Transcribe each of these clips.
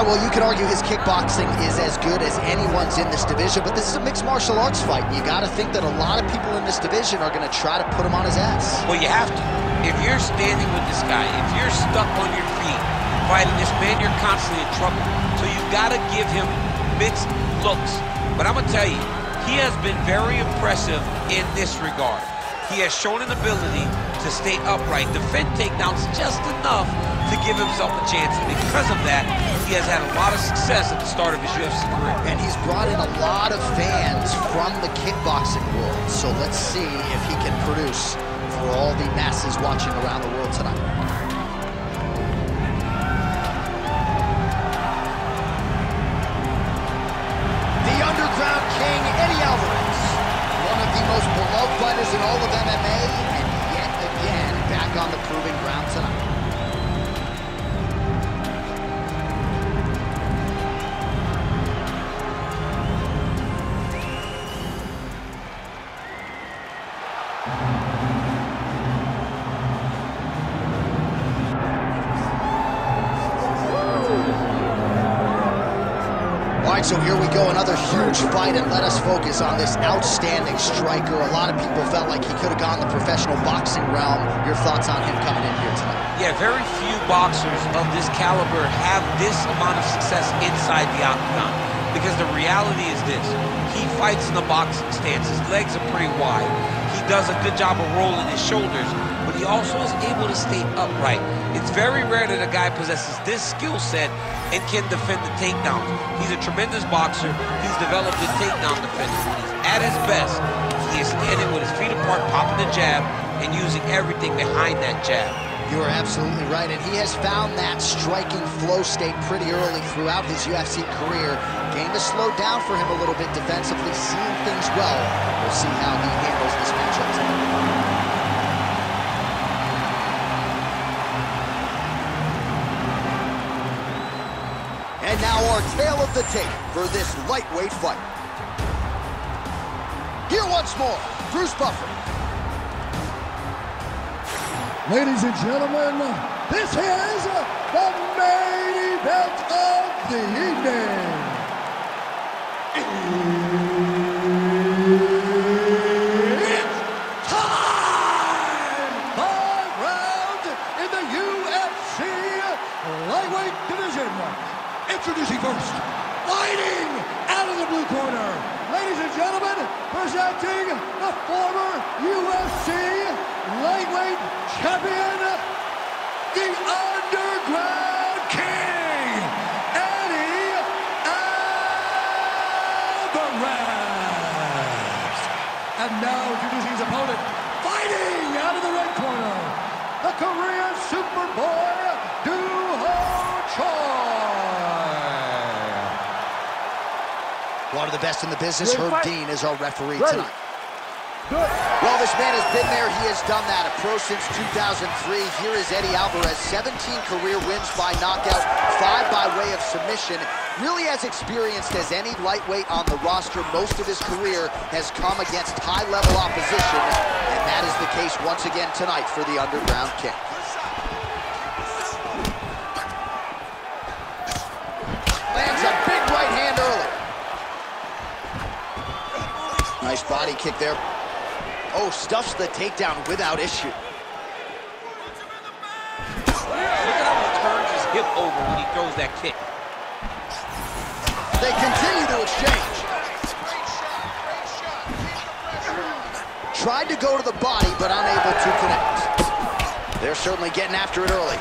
well, you could argue his kickboxing is as good as anyone's in this division, but this is a mixed martial arts fight. You got to think that a lot of people in this division are going to try to put him on his ass. Well, you have to. If you're standing with this guy, if you're stuck on your feet fighting this man, you're constantly in trouble. So you've got to give him mixed looks. But I'm going to tell you, he has been very impressive in this regard. He has shown an ability to stay upright, defend takedowns just enough to give himself a chance. And because of that, he has had a lot of success at the start of his UFC career. And he's brought in a lot of fans from the kickboxing world. So let's see if he can produce for all the masses watching around the world tonight. The underground king, Eddie Alvarez. One of the most beloved fighters in all of MMA, and yet again, back on the proving ground tonight. All right, so here we go, another huge fight, and let us focus on this outstanding striker. A lot of people felt like he could have gone the professional boxing realm. Your thoughts on him coming in here tonight? Yeah, very few boxers of this caliber have this amount of success inside the octagon. Because the reality is this, he fights in the boxing stance. His legs are pretty wide. He does a good job of rolling his shoulders, but he also is able to stay upright. It's very rare that a guy possesses this skill set and can defend the takedowns. He's a tremendous boxer. He's developed a takedown defense. When he's at his best, he is standing with his feet apart, popping the jab, and using everything behind that jab. You are absolutely right, and he has found that striking flow state pretty early throughout his UFC career. Game to slow down for him a little bit defensively, seeing things well. We'll see how he handles this matchup tonight. And now our tale of the tape for this lightweight fight. Here once more, Bruce Buffer. Ladies and gentlemen, this is the main event of the evening. It's time! 5 rounds in the UFC lightweight division. Introducing first, fighting out of the blue corner, ladies and gentlemen, presenting the former UFC lightweight champion, the Underground King, Eddie Alvarez. And now introducing his opponent, fighting out of the red corner, the Korean Superboy, one of the best in the business, Herb Dean, is our referee tonight. Well, this man has been there. He has done that. A pro since 2003. Here is Eddie Alvarez. 17 career wins by knockout, 5 by way of submission. Really as experienced as any lightweight on the roster. Most of his career has come against high-level opposition, and that is the case once again tonight for the Underground King. Lands a big right hand early. Nice body kick there. Oh, stuffs the takedown without issue. Look at how he turns his hip over when he throws that kick. They continue to exchange. Tried to go to the body, but unable to connect. They're certainly getting after it early.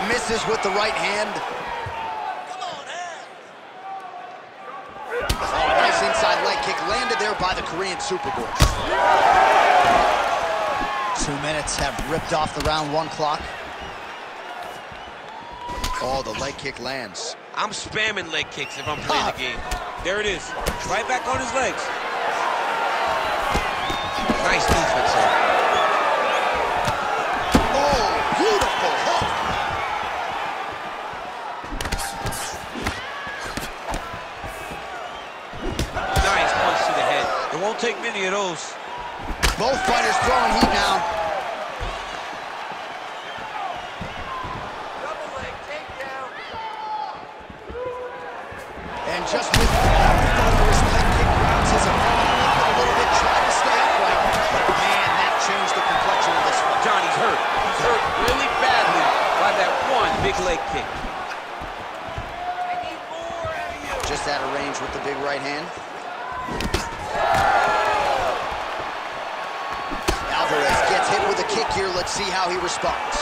Misses with the right hand. Oh, nice inside leg kick landed there by the Korean Superboy. 2 minutes have ripped off the round 1 clock. Oh, the leg kick lands. I'm spamming leg kicks if I'm playing the game. There it is. Right back on his legs. Nice defense there. Oh, beautiful hook. Nice punch to the head. It won't take many many of those. Both fighters throwing heat now. Double leg takedown. And just with thunderous leg kick grounds his opponent a little bit, trying to stay upright. But man, that changed the complexion of this fight. Johnny's hurt. He's hurt really badly by that one big leg kick. I need more out of you. Just out of range with the big right hand. Alvarez gets hit with a kick here. Let's see how he responds.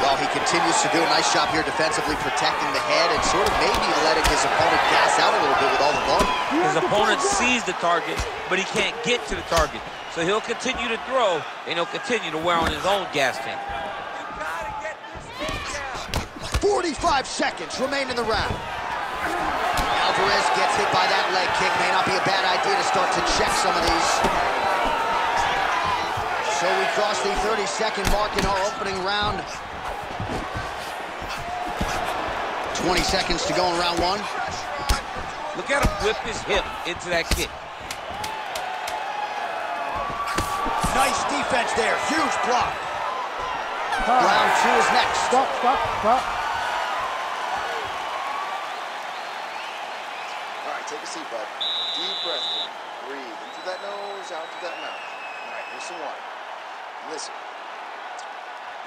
Well, he continues to do a nice job here defensively, protecting the head and sort of maybe letting his opponent gas out a little bit with all the volume. His opponent sees the target, but he can't get to the target. So he'll continue to throw, and he'll continue to wear on his own gas tank. You gotta get this takedown. 45 seconds remain in the round. Alvarez gets hit by that leg kick. May not be a bad idea to start to check some of these. So we cross the 30-second mark in our opening round. 20 seconds to go in round one. Look at him whip his hip into that kick. Nice defense there. Huge block. Round two is next. Stop. All right, take a seat, bud. Deep breath in. Breathe in through that nose, out through that mouth. All right, here's some water. Listen,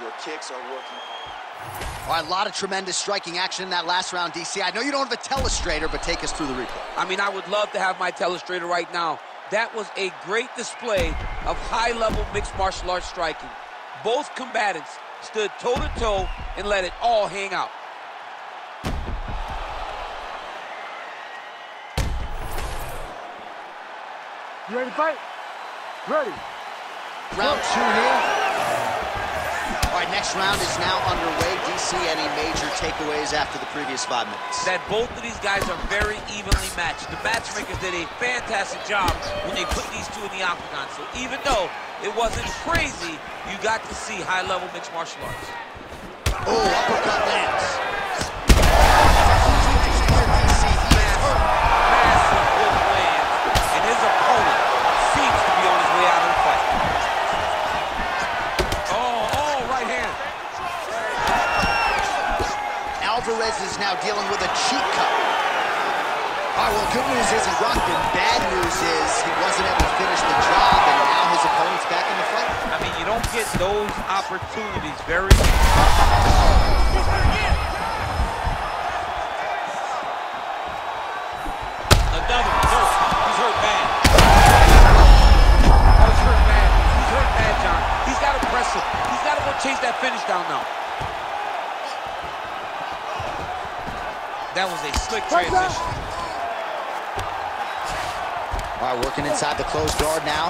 your kicks are working hard. All right, a lot of tremendous striking action in that last round, DC. I know you don't have a telestrator, but take us through the replay. I mean, I would love to have my telestrator right now. That was a great display of high-level mixed martial arts striking. Both combatants stood toe-to-toe and let it all hang out. You ready to fight? Ready. Round two here. All right, next round is now underway. DC, any major takeaways after the previous 5 minutes? That both of these guys are very evenly matched. The matchmakers did a fantastic job when they put these two in the octagon. So even though it wasn't crazy, you got to see high-level mixed martial arts. Oh, uppercut lands. Massive hook lands, and his opponent seems to be on his way out of the fight. Oh, right hand. Alvarez is now dealing with a cheek cut. All right, well, good news is he rocked him. Bad news is he wasn't able to finish the job, and now his opponent's back in the fight. I mean, you don't get those opportunities very... Another one. No, he's hurt bad. Oh, he's hurt bad. He's hurt bad, John. He's got to press him. He's got to go chase that finish down now. That was a slick transition. All right, working inside the closed guard now.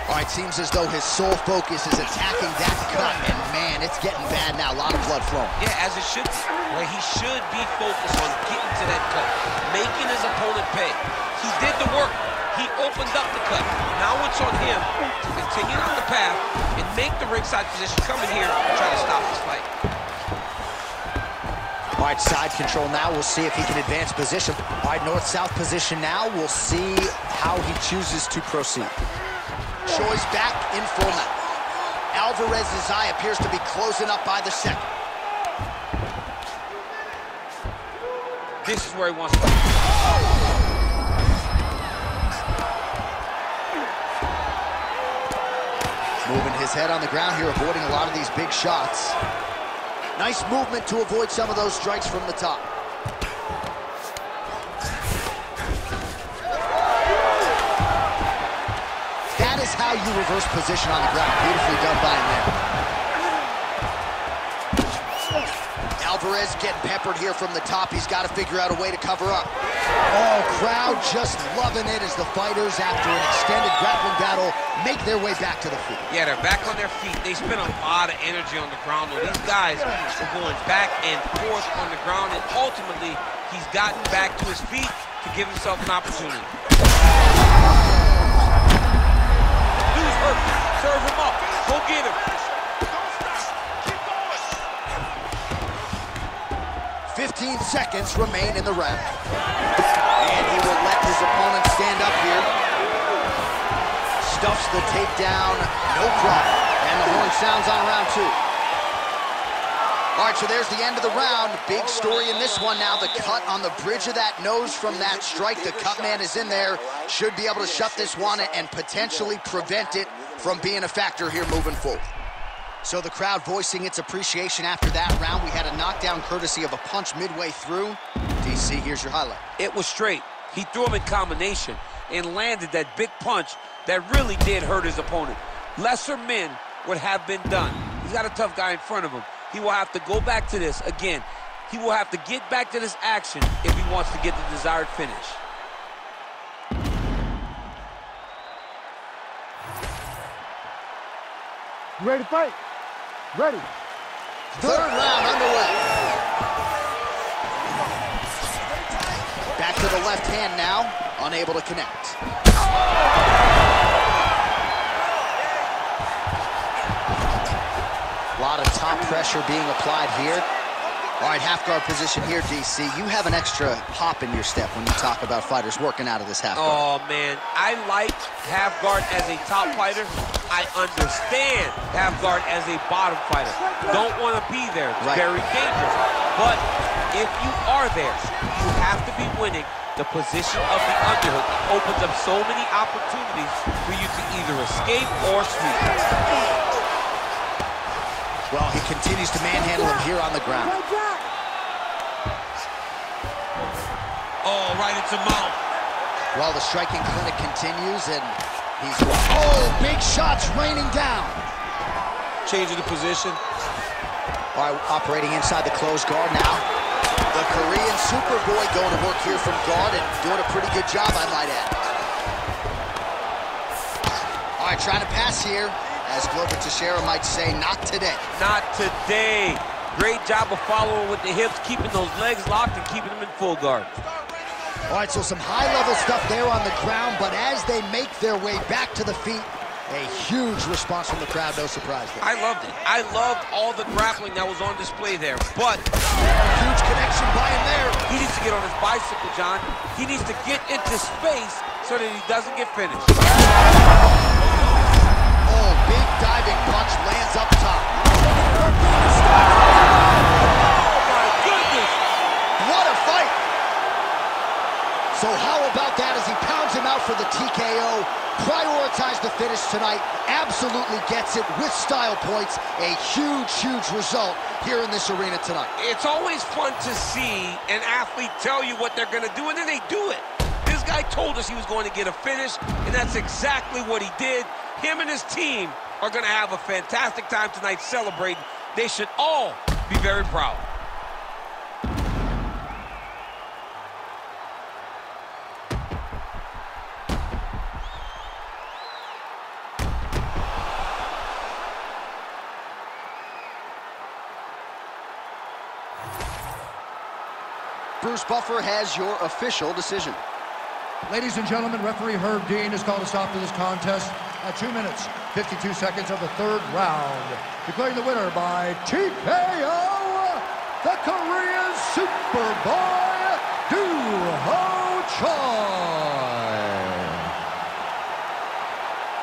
All right, seems as though his sole focus is attacking that cut, and man, it's getting bad now. A lot of blood flowing. Yeah, as it should be. Where he should be focused on getting to that cut, making his opponent pay. He did the work. He opened up the cut. Now it's on him to continue on the path and make the ringside position, come in here and try to stop this fight. All right, side control now. We'll see if he can advance position. All right, north-south position now. We'll see how he chooses to proceed. Choi's back in full now. Alvarez's eye appears to be closing up by the second. This is where he wants to go. Moving his head on the ground here, avoiding a lot of these big shots. Nice movement to avoid some of those strikes from the top. That is how you reverse position on the ground. Beautifully done by him there. Alvarez getting peppered here from the top. He's got to figure out a way to cover up. Oh, crowd just loving it as the fighters, after an extended grappling battle, make their way back to the feet. Yeah, they're back on their feet. They spend a lot of energy on the ground. These guys are going back and forth on the ground, and ultimately, he's gotten back to his feet to give himself an opportunity. Dude's hurt. Serve him up. Go get him. 15 seconds remain in the round. And he will let his opponent stand up here. Stuffs the takedown, no problem. And the horn sounds on round 2. All right, so there's the end of the round. Big story in this one now. The cut on the bridge of that nose from that strike. The cut man is in there. Should be able to shut this one and potentially prevent it from being a factor here moving forward. So the crowd voicing its appreciation after that round. We had a knockdown courtesy of a punch midway through. DC, here's your highlight. It was straight. He threw him in combination and landed that big punch that really did hurt his opponent. Lesser men would have been done. He's got a tough guy in front of him. He will have to go back to this. Again, he will have to get back to this action if he wants to get the desired finish. You ready to fight? Ready. Third round underway. Back to the left hand now, unable to connect. A lot of top pressure being applied here. All right, half guard position here, DC. You have an extra hop in your step when you talk about fighters working out of this half guard. Oh, man. I like half guard as a top fighter. I understand half guard as a bottom fighter. Don't want to be there. It's very dangerous. But if you are there, you have to be winning. The position of the underhook opens up so many opportunities for you to either escape or sweep. Well, he continues to manhandle him here on the ground. Oh, right into mount. Well, the striking clinic continues, and he's... Oh, big shots raining down. Changing the position. All right, operating inside the closed guard now. The Korean Superboy going to work here from guard and doing a pretty good job, I might add. All right, trying to pass here. As Glover Teixeira might say, not today. Not today. Great job of following with the hips, keeping those legs locked and keeping them in full guard. All right, so some high-level stuff there on the ground, but as they make their way back to the feet, a huge response from the crowd, no surprise there. I loved it. I loved all the grappling that was on display there, but... Huge connection by him there. He needs to get on his bicycle, John. He needs to get into space so that he doesn't get finished. Oh, big diving punch lands up top. Oh, my goodness! What a fight! So how about that as he pounds him out for the TKO? Prioritized the finish tonight. Absolutely gets it with style points. A huge, huge result here in this arena tonight. It's always fun to see an athlete tell you what they're going to do, and then they do it. This guy told us he was going to get a finish, and that's exactly what he did. Him and his team are going to have a fantastic time tonight celebrating. They should all be very proud. Bruce Buffer has your official decision. Ladies and gentlemen, referee Herb Dean has called a stop to this contest at 2 minutes, 52 seconds of the third round. Declaring the winner by TKO, the Korean Superboy, Doo-Ho Choi.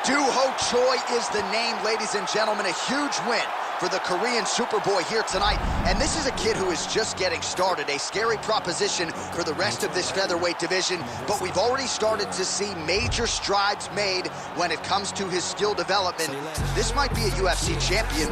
Doo-Ho Choi is the name, ladies and gentlemen. A huge win for the Korean Superboy here tonight. And this is a kid who is just getting started. A scary proposition for the rest of this featherweight division. But we've already started to see major strides made when it comes to his skill development. This might be a UFC champion.